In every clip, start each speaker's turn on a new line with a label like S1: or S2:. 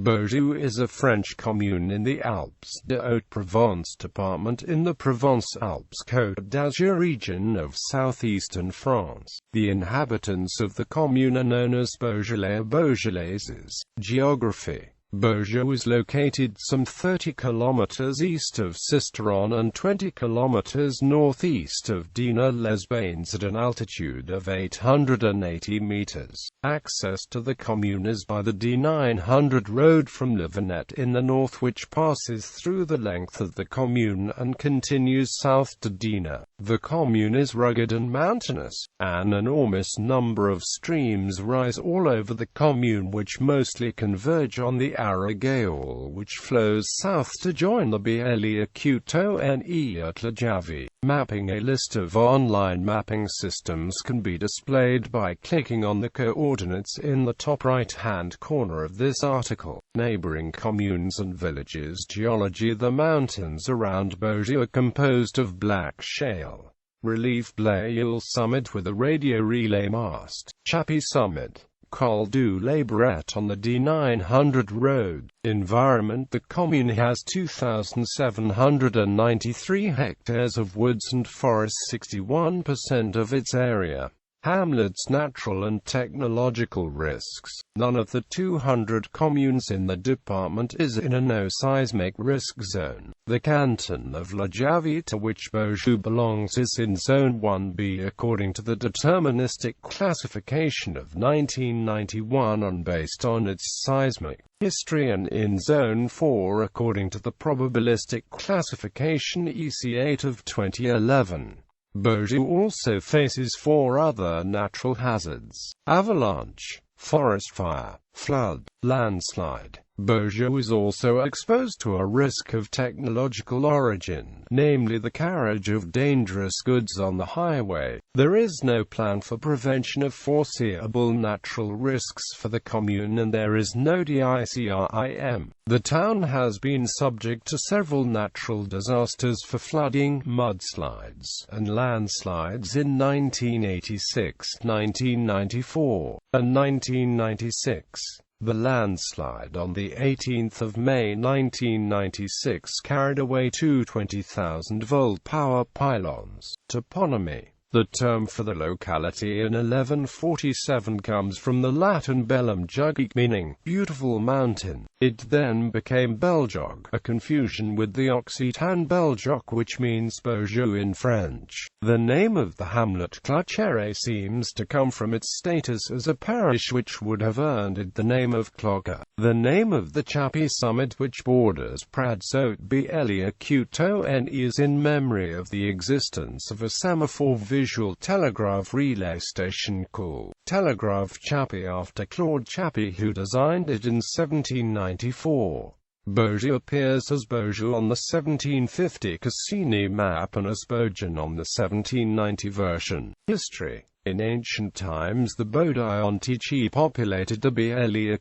S1: Beaujeu is a French commune in the Alpes-de-Haute-Provence department in the Provence-Alpes-Côte d'Azur region of southeastern France. The inhabitants of the commune are known as Beaujolais or Beaujolaises. Geography: Beaujeu is located some 30 km east of Sisteron and 20 km northeast of Dinan-les-Bains at an altitude of 880 meters. Access to the commune is by the D900 road from Le Vernet in the north, which passes through the length of the commune and continues south to Dinan. The commune is rugged and mountainous. An enormous number of streams rise all over the commune, which mostly converge on the Aragayol, which flows south to join the Beaujolais at La Javi. Mapping: a list of online mapping systems can be displayed by clicking on the coordinates in the top right-hand corner of this article. Neighboring communes and villages. Geology: the mountains around Beaujeu are composed of black shale relief. Blazon summit with a radio relay mast. Chappy summit. Col du Labret on the D900 road. Environment: the commune has 2,793 hectares of woods and forests, 61% of its area. Hamlets: natural and technological risks. None of the 200 communes in the department is in a no-seismic risk zone. The canton of La Javi, to which Beaujeu belongs, is in Zone 1B according to the deterministic classification of 1991 and based on its seismic history, and in Zone 4 according to the probabilistic classification EC8 of 2011. Beaujeu also faces 4 other natural hazards: avalanche, forest fire, flood, landslide. Beaujeu is also exposed to a risk of technological origin, namely the carriage of dangerous goods on the highway. There is no plan for prevention of foreseeable natural risks for the commune, and there is no DICRIM. The town has been subject to several natural disasters for flooding, mudslides, and landslides in 1986, 1994, and 1996. The landslide on the 18th of May 1996 carried away 2 20,000-volt power pylons. Toponymy: the term for the locality in 1147 comes from the Latin bellum jugig, meaning beautiful mountain. It then became Beljog, a confusion with the Occitan Beljoc, which means Beaujeu in French. The name of the hamlet Clochere seems to come from its status as a parish, which would have earned it the name of Cloca. The name of the Chappy summit, which borders Provence-Alpes-Côte, is in memory of the existence of a semaphore visual telegraph relay station called Telegraph Chappy after Claude Chappy, who designed it in 1794. Beaujeu appears as Beaujeu on the 1750 Cassini map and as Beaujon on the 1790 version. History: in ancient times the Beaujolais populated the Beaujolais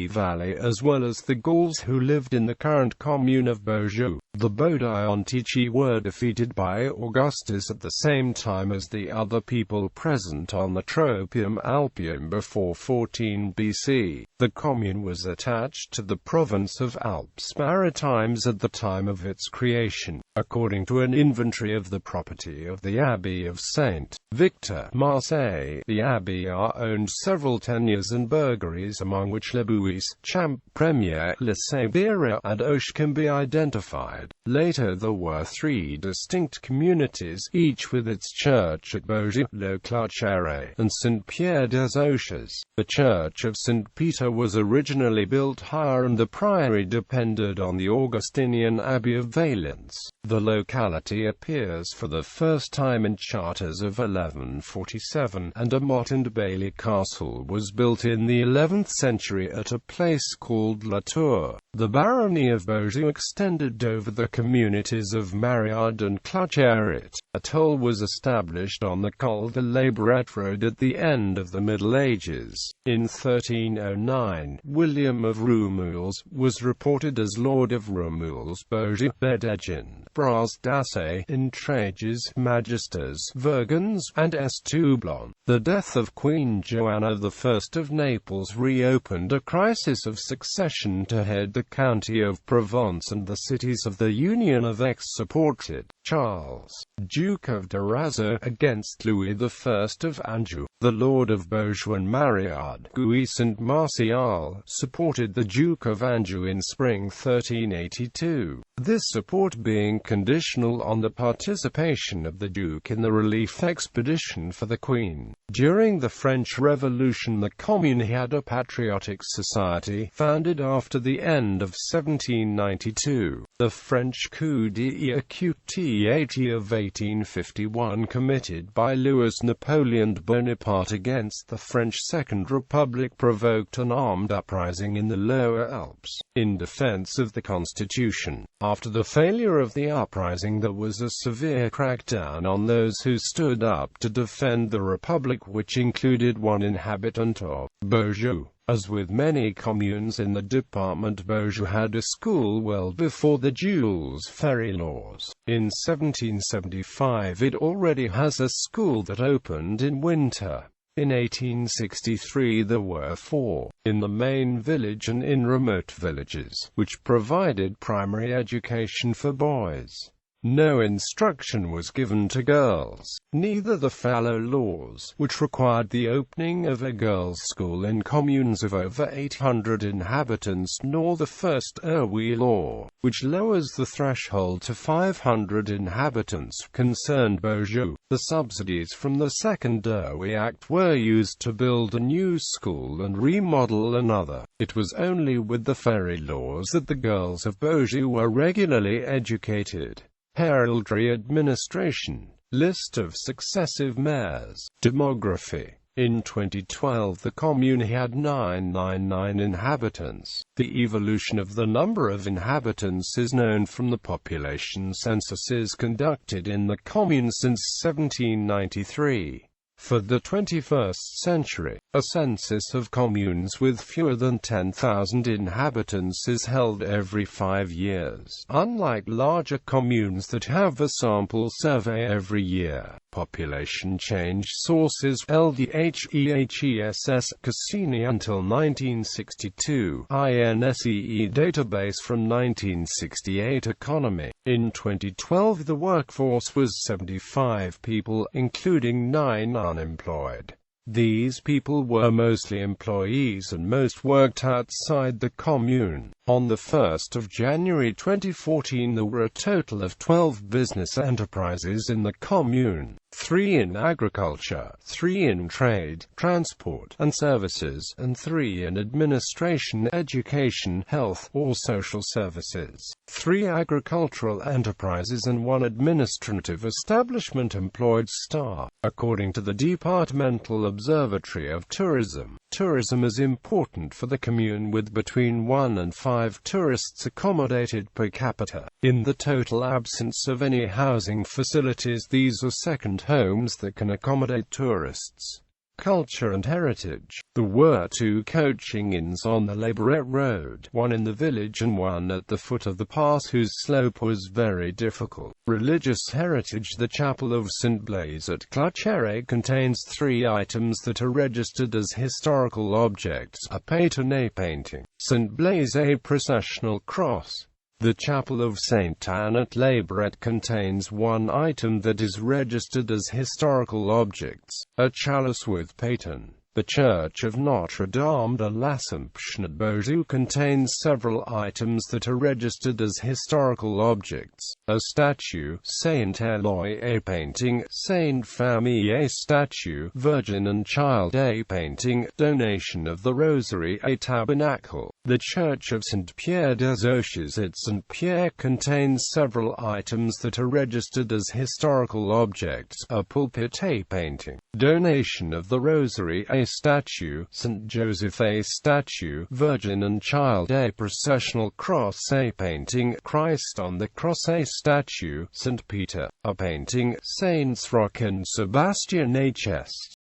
S1: valley as well as the Gauls who lived in the current commune of Beaujeu. The Beaujolais were defeated by Augustus at the same time as the other people present on the Tropium Alpium before 14 BC. The commune was attached to the province of Alpes Maritimes at the time of its creation, according to an inventory of the property of the Abbey of St. Victor, Marseille. The abbey owned several tenures and burgeries, among which Le Bouis, Champ Premier, Le Sabira, and Auch can be identified. Later there were 3 distinct communities, each with its church at Beaujeu, Le Clochere, and Saint-Pierre des Auches. The Church of St. Peter was originally built higher, and the priory depended on the Augustinian Abbey of Valence. The locality appears for the first time in charters of 1147, and a motte and bailey castle was built in the 11th century at a place called La Tour. The barony of Beaujeu extended over the communities of Mariade and Clatcheret. A toll was established on the Col de la Barrette road at the end of the Middle Ages. In 1309, William of Rumoules was reported as Lord of Rumoules, Beaujeu, Bedegin, Bras d'Assay, Intrages, Magisters, Vergens, and Estoublon. The death of Queen Joanna I of Naples reopened a crisis of succession to head the county of Provence, and the cities of the Union of Aix supported Charles, Duke of Durazzo, against Louis I of Anjou. The Lord of Beaujeu and Mariade, Guy Saint-Martial, supported the Duke of Anjou in spring 1382, this support being conditional on the participation of the Duke in the relief expedition for the Queen. During the French Revolution, the commune had a patriotic society, founded after the end of 1792. The French coup d'état of 1851, committed by Louis Napoleon Bonaparte against the French Second Republic, provoked an armed uprising in the Lower Alps, in defense of the Constitution. After the failure of the uprising, there was a severe crackdown on those who stood up to defend the Republic, which included one inhabitant of Beaujeu. As with many communes in the department, Beaujeu had a school well before the Jules Ferry laws. In 1775 it already has a school that opened in winter. In 1863 there were 4, in the main village and in remote villages, which provided primary education for boys. No instruction was given to girls. Neither the Fallow laws, which required the opening of a girls' school in communes of over 800 inhabitants, nor the first Erwi law, which lowers the threshold to 500 inhabitants, concerned Beaujeu. The subsidies from the Second Erwi Act were used to build a new school and remodel another. It was only with the ferry laws that the girls of Beaujeu were regularly educated. Heraldry administration. List of successive mayors. Demography. In 2012 the commune had 999 inhabitants. The evolution of the number of inhabitants is known from the population censuses conducted in the commune since 1793. For the 21st century, a census of communes with fewer than 10,000 inhabitants is held every 5 years, unlike larger communes that have a sample survey every year. Population change sources. LDHEHESS Cassini until 1962, INSEE database from 1968. Economy. In 2012 the workforce was 75 people, including 9 unemployed. These people were mostly employees and most worked outside the commune. On the 1st of January 2014 there were a total of 12 business enterprises in the commune, 3 in agriculture, 3 in trade, transport, and services, and 3 in administration, education, health, or social services. 3 agricultural enterprises and 1 administrative establishment employed staff. According to the Departmental Observatory of Tourism, tourism is important for the commune, with between 1 and 5 tourists accommodated per capita. In the total absence of any housing facilities, these are second homes that can accommodate tourists. Culture and heritage. There were 2 coaching inns on the La Barrette road, 1 in the village and 1 at the foot of the pass, whose slope was very difficult. Religious heritage. The chapel of St. Blaise at Clatcheret contains 3 items that are registered as historical objects: a Pétonnet painting, St. Blaise, a processional cross. The chapel of Saint Anne at La Barrette contains 1 item that is registered as historical objects: a chalice with paten. The church of Notre-Dame de l'Assomption at Beaujeu contains several items that are registered as historical objects: a statue, Saint Eloi, a painting, Saint Famille, a statue, Virgin and Child, a painting, donation of the Rosary, a tabernacle. The church of St. Pierre des Oches at St. Pierre contains several items that are registered as historical objects: a pulpit, a painting, donation of the Rosary, a statue, St. Joseph a statue, Virgin and Child a processional cross a painting, Christ on the cross a statue, St. Peter, a painting, Saints Roch and Sebastian a chest.